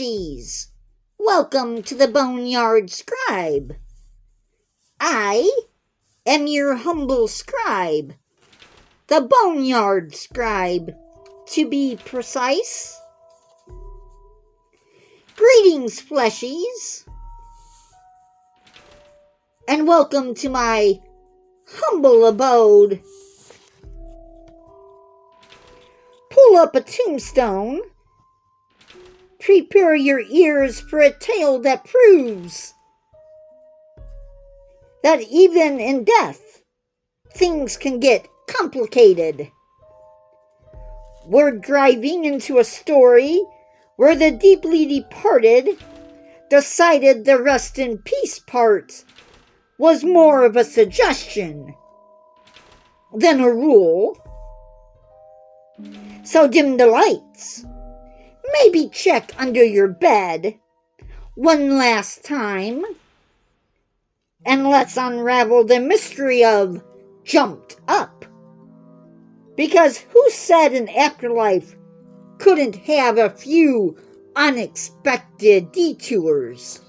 Fleshies! Welcome to the Boneyard Scribe. I am your humble scribe, the Boneyard Scribe, to be precise. Greetings, Fleshies, and welcome to my humble abode. Pull up a tombstone. Prepare your ears for a tale that proves that even in death, things can get complicated. We're driving into a story where the deeply departed decided the rest in peace part was more of a suggestion than a rule. So dim the lights. Maybe check under your bed one last time, and let's unravel the mystery of Jumped Up. Because who said an afterlife couldn't have a few unexpected detours?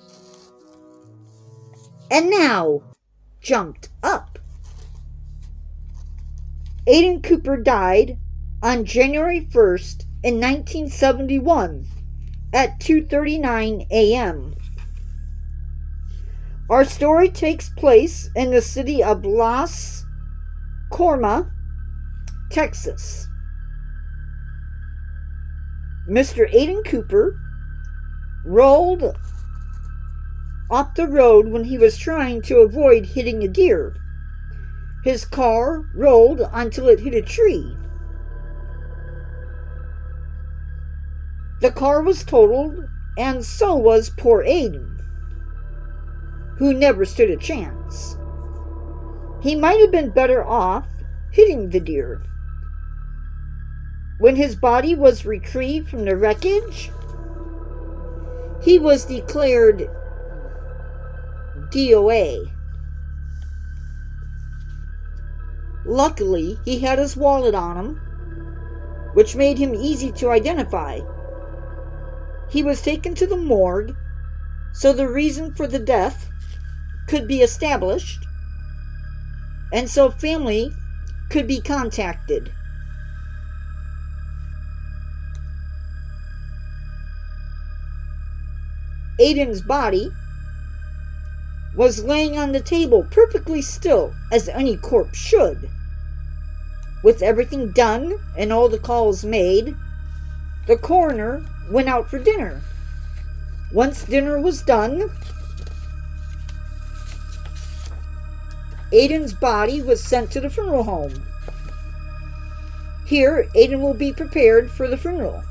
And now, Jumped Up. Aidan Cooper died on January 1st in 1971 at 2:39 a.m. Our story takes place in the city of Las Corma, Texas. Mr. Aidan Cooper rolled off the road when he was trying to avoid hitting a deer. His car rolled until it hit a tree. The car was totaled, and so was poor Aidan, who never stood a chance. He might have been better off hitting the deer. When his body was retrieved from the wreckage, he was declared DOA. Luckily, he had his wallet on him, which made him easy to identify. He was taken to the morgue, so the reason for the death could be established, and so family could be contacted. Aidan's body was laying on the table perfectly still, as any corpse should. With everything done and all the calls made, the coroner went out for dinner. Once dinner was done, Aidan's body was sent to the funeral home. Here, Aidan will be prepared for the funeral.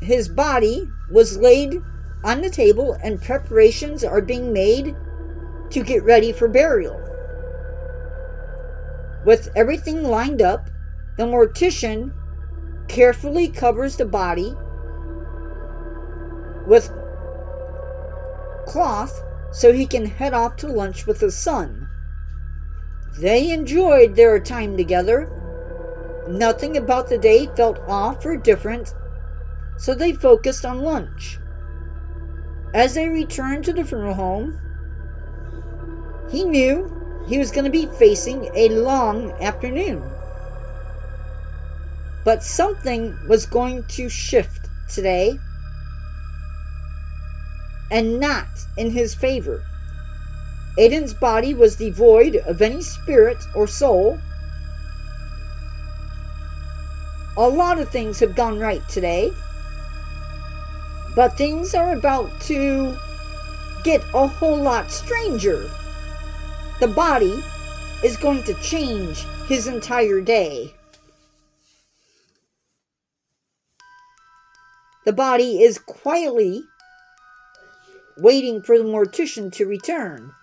His body was laid on the table and preparations are being made to get ready for burial. With everything lined up, the mortician carefully covers the body with cloth so he can head off to lunch with his son. They enjoyed their time together. Nothing about the day felt off or different, so they focused on lunch. As they returned to the funeral home, he knew he was going to be facing a long afternoon. But something was going to shift today, and not in his favor. Aidan's body was devoid of any spirit or soul. A lot of things have gone right today, but things are about to get a whole lot stranger. The body is going to change his entire day. The body is quietly waiting for the mortician to return.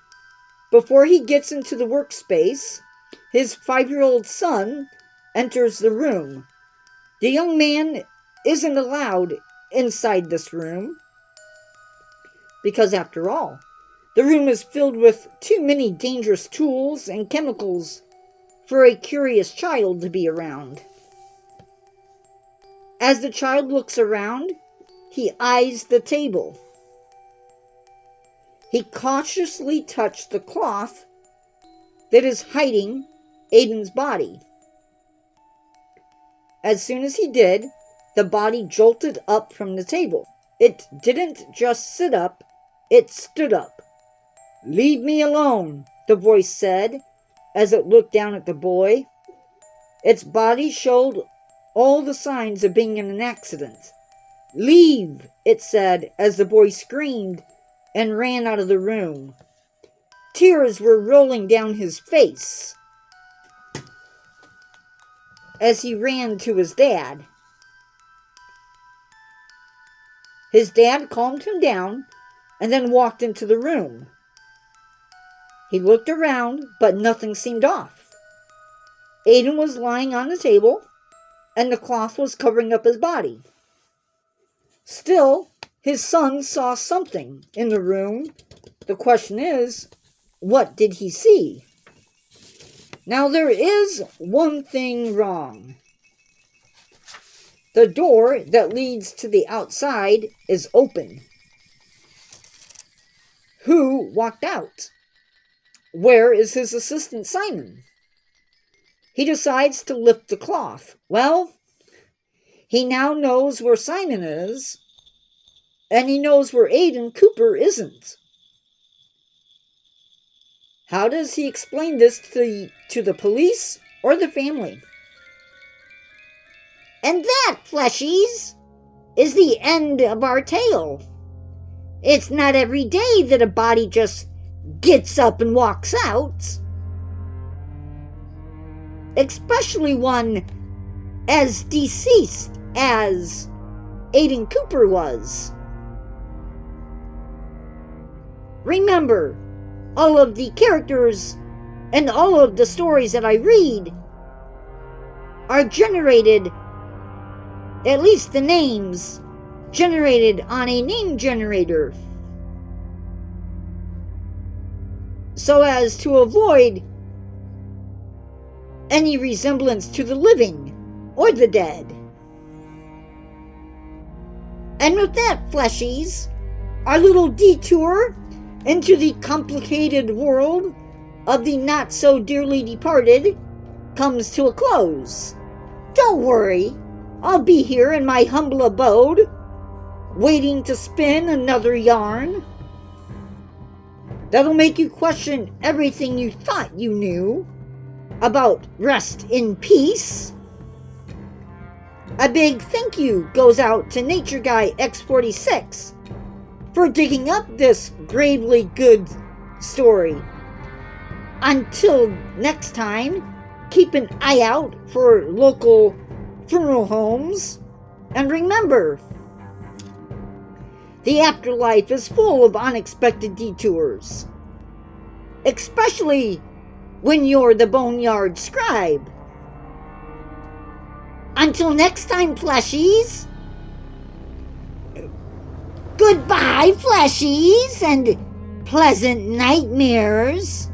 Before he gets into the workspace, his 5-year-old son enters the room. The young man isn't allowed inside this room because, after all, the room is filled with too many dangerous tools and chemicals for a curious child to be around. As the child looks around, he eyes the table. He cautiously touched the cloth that is hiding Aiden's body. As soon as he did, the body jolted up from the table. It didn't just sit up, it stood up. "Leave me alone," the voice said as it looked down at the boy. Its body showed all the signs of being in an accident. "Leave," it said as the boy screamed and ran out of the room. Tears were rolling down his face as he ran to his dad. His dad calmed him down and then walked into the room. He looked around, but nothing seemed off. Aiden was lying on the table, and the cloth was covering up his body. Still, his son saw something in the room. The question is, what did he see? Now, there is one thing wrong. The door that leads to the outside is open. Who walked out? Where is his assistant Simon? He decides to lift the cloth. Well, he now knows where Simon is, and he knows where Aiden Cooper isn't. How does he explain this to the police or the family? And that, Fleshies, is the end of our tale. It's not every day that a body just gets up and walks out. Especially one as deceased as Aiden Cooper was. Remember, all of the characters and all of the stories that I read are generated, at least the names, generated on a name generator, so as to avoid any resemblance to the living or the dead. And with that, Fleshies, our little detour into the complicated world of the not-so-dearly departed comes to a close. Don't worry, I'll be here in my humble abode, waiting to spin another yarn that'll make you question everything you thought you knew about rest in peace. A big thank you goes out to Nature Guy X46 for digging up this gravely good story. Until next time, keep an eye out for local funeral homes, and remember, the afterlife is full of unexpected detours, especially when you're the Boneyard Scribe. Until next time, Fleshies. Goodbye, Fleshies, and pleasant nightmares.